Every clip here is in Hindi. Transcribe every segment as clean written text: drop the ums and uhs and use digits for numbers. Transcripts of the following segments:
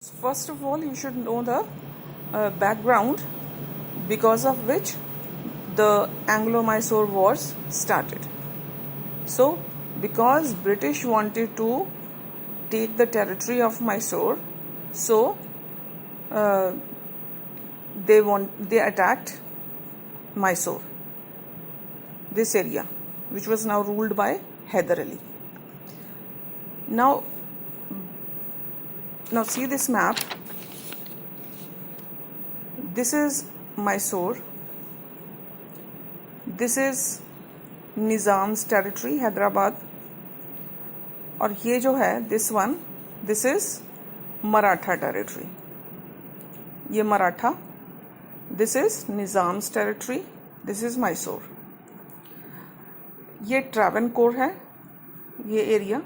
First of all, you should know the background because of which the Anglo-Mysore Wars started. So, because British wanted to take the territory of Mysore, so they attacked Mysore, this area, which was now ruled by Hyder Ali. Now see this map. This is Mysore. This is Nizam's territory, Hyderabad. और ये जो है this is Maratha territory. ये Maratha. This is Nizam's territory. This is Mysore. ये ट्रैवनकोर है, ये एरिया.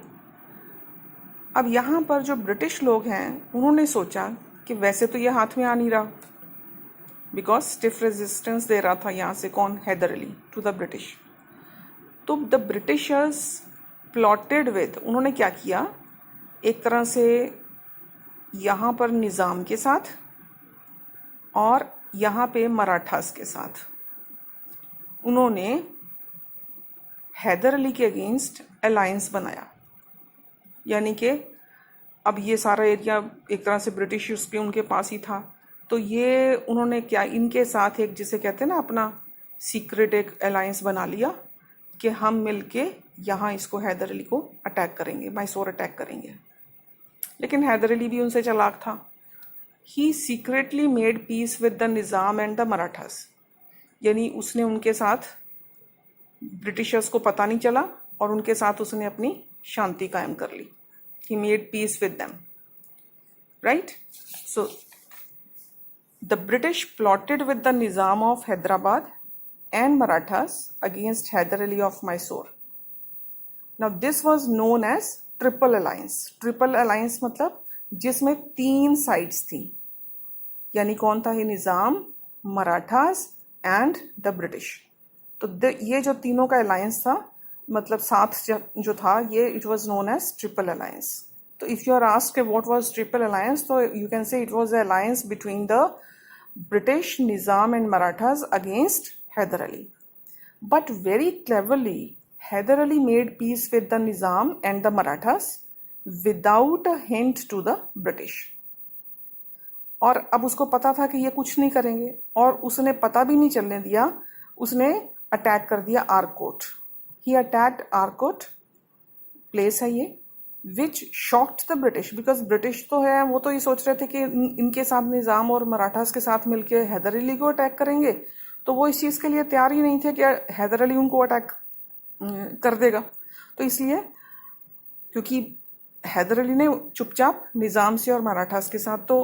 अब यहाँ पर जो ब्रिटिश लोग हैं उन्होंने सोचा कि वैसे तो ये हाथ में आ नहीं रहा, बिकॉज स्टिफ रेजिस्टेंस दे रहा था यहाँ से कौन, Hyder Ali to the British. तो द ब्रिटिशर्स प्लॉटेड विद, उन्होंने क्या किया, एक तरह से यहाँ पर निज़ाम के साथ और यहाँ पे मराठास के साथ उन्होंने हैदर अली के अगेंस्ट अलायंस बनाया. यानी कि अब ये सारा एरिया एक तरह से ब्रिटिश उसके उनके पास ही था, तो ये उन्होंने क्या, इनके साथ एक, जिसे कहते हैं ना, अपना सीक्रेट एक अलायंस बना लिया कि हम मिलके यहाँ इसको हैदर अली को अटैक करेंगे, मैसूर अटैक करेंगे. लेकिन हैदर अली भी उनसे चालाक था. He secretly made peace with the Nizam and the Marathas. यानी उसने उनके साथ, ब्रिटिशर्स को पता नहीं चला और उनके साथ उसने अपनी शांति कायम कर ली. He made peace with them, right? So the British plotted with the Nizam of Hyderabad and Marathas against Hyder Ali of Mysore. Now this was known as Triple Alliance. Triple Alliance मतलब जिसमें 3 sides थी. यानी कौन था ये, निज़ाम, मराठास एंड द ब्रिटिश. तो ये जो तीनों का अलायंस था, मतलब साथ जो था, ये it was known as triple alliance. तो if you are asked what was triple alliance, तो you can say it was a alliance between the British, Nizam and Marathas against Hyder Ali. But very cleverly Hyder Ali made peace with the Nizam and the Marathas without a hint to the British. और अब उसको पता था कि ये कुछ नहीं करेंगे, और उसने पता भी नहीं चलने दिया, उसने अटैक कर दिया Arcot. He attacked Arcot, place है ये, which shocked the British, because British तो है, वो तो ये सोच रहे थे कि इनके साथ निज़ाम और मराठास के साथ मिलके हैदर अली को अटैक करेंगे. तो वो इस चीज़ के लिए तैयार ही नहीं थे कि हैदर अली उनको अटैक कर देगा. तो इसलिए, क्योंकि हैदर अली ने चुपचाप निज़ाम से और मराठास के साथ तो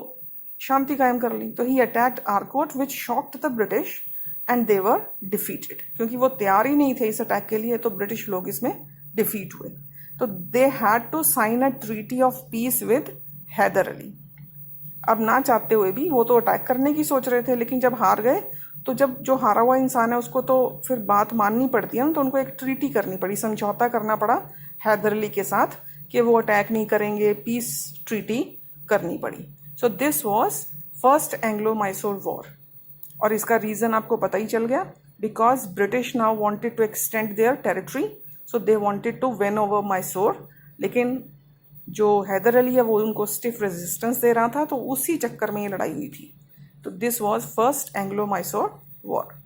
शांति कायम कर ली, तो he attacked Arcot which shocked the British and they were defeated. क्योंकि वो तैयार ही नहीं थे इस अटैक के लिए, तो ब्रिटिश लोग इसमें डिफीट हुए. तो they had to sign a treaty of peace with Hyder Ali. अब ना चाहते हुए भी वो तो अटैक करने की सोच रहे थे, लेकिन जब हार गए, तो जब जो हारा हुआ इंसान है उसको तो फिर बात माननी पड़ती है ना, तो उनको एक ट्रीटी करनी पड़ी, समझौता करना पड़ा हैदर अली के साथ कि वो अटैक नहीं करेंगे, पीस ट्रीटी करनी पड़ी. So this was first Anglo Mysore war. और इसका रीजन आपको पता ही चल गया, because British now wanted to extend their territory, so they wanted to win over Mysore. लेकिन जो हैदर अली है वो उनको स्टिफ रेजिस्टेंस दे रहा था, तो उसी चक्कर में ये लड़ाई हुई थी. तो this was first Anglo Mysore war.